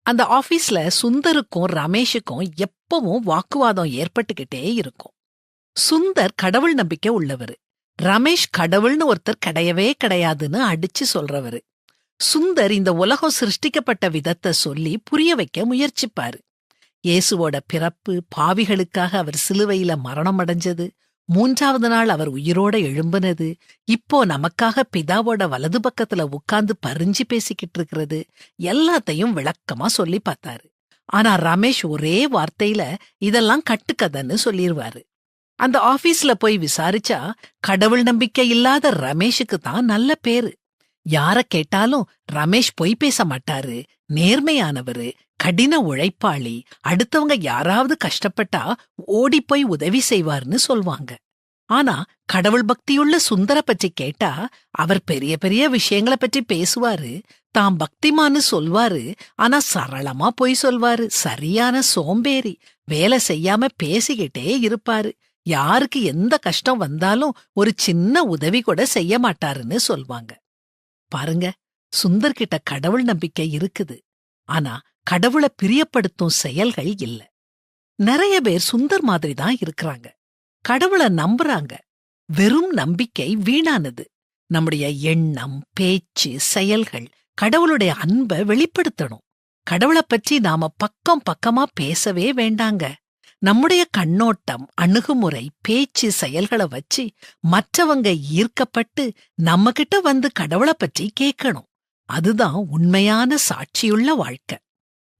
அந்த ஆபீஸ்ல சுந்தருக்கும் ரமேஷுக்கும் எப்பவும் வாக்குவாதம் ஏற்பட்டுக்கிட்டே இருக்கும். சுந்தர் கடவுள் நம்பிக்கை உள்ளவரு. ரமேஷ் கடவுள்னு ஒருத்தர் கிடையவே கிடையாதுன்னு அடிச்சு சொல்றவரு. சுந்தர் இந்த உலகம் சிருஷ்டிக்கப்பட்ட விதத்தை சொல்லி புரிய வைக்க முயற்சிப்பாரு. இயேசுவோட பிறப்பு, பாவிகளுக்காக அவர் சிலுவையில மரணம் அடைஞ்சது, 3வது நாள் அவர் உயிரோட எழும்புனது, இப்போ நமக்காக பிதாவோட வலது பக்கத்துல உட்கார்ந்து பறிஞ்சு பேசிக்கிட்டு இருக்கிறது, எல்லாத்தையும் விளக்கமா சொல்லி பார்த்தாரு. ஆனா ரமேஷ் ஒரே வார்த்தையில இதெல்லாம் கட்டுக்கதைன்னு சொல்லிருவாரு. அந்த ஆபீஸ்ல போய் விசாரிச்சா கடவுள் நம்பிக்கை இல்லாத ரமேஷுக்கு தான் நல்ல பேரு. யார கேட்டாலும் ரமேஷ் பொய் பேச மாட்டாரு, நேர்மையானவரு, கடின உழைப்பாளி, அடுத்தவங்க யாராவது கஷ்டப்பட்டா ஓடிப்போய் உதவி செய்வார்னு சொல்வாங்க. ஆனா கடவுள் பக்தியுள்ள சுந்தர பற்றி கேட்டா அவர் பெரிய பெரிய விஷயங்களை பற்றி பேசுவாரு, தாம் பக்திமான்னு சொல்வாரு. ஆனா சரளமா பொய் சொல்வாரு, சரியான சோம்பேறி, வேலை செய்யாம பேசிக்கிட்டே இருப்பாரு, யாருக்கு எந்த கஷ்டம் வந்தாலும் ஒரு சின்ன உதவி கூட செய்ய மாட்டாருன்னு சொல்வாங்க. பாருங்க, சுந்தர்கிட்ட கடவுள் நம்பிக்கை இருக்குது, ஆனா கடவுளை பிரியப்படுத்தும் செயல்கள் இல்ல. நிறைய பேர் சுந்தர் மாதிரி தான் இருக்கிறாங்க. கடவுளை நம்புறாங்க, வெறும் நம்பிக்கை வீணானது. நம்முடைய எண்ணம், பேச்சு, செயல்கள் கடவுளுடைய அன்பை வெளிப்படுத்தணும். கடவுளை பற்றி நாம பக்கம் பக்கமா பேசவே வேண்டாங்க. நம்முடைய கண்ணோட்டம், அணுகுமுறை, பேச்சு, செயல்களை வச்சு மற்றவங்க ஈர்க்கப்பட்டு நம்ம கிட்ட வந்து கடவுளை பற்றி கேட்கணும். அதுதான் உண்மையான சாட்சியுள்ள வாழ்க்கை.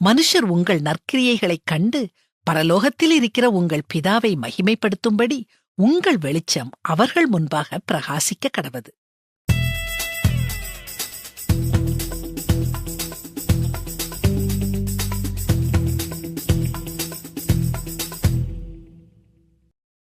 மனுஷர் உங்கள் நற்கிரியைகளைக் கண்டு பரலோகத்தில் இருக்கிற உங்கள் பிதாவை மகிமைப்படுத்தும்படி உங்கள் வெளிச்சம் அவர்கள் முன்பாக பிரகாசிக்க கடவது.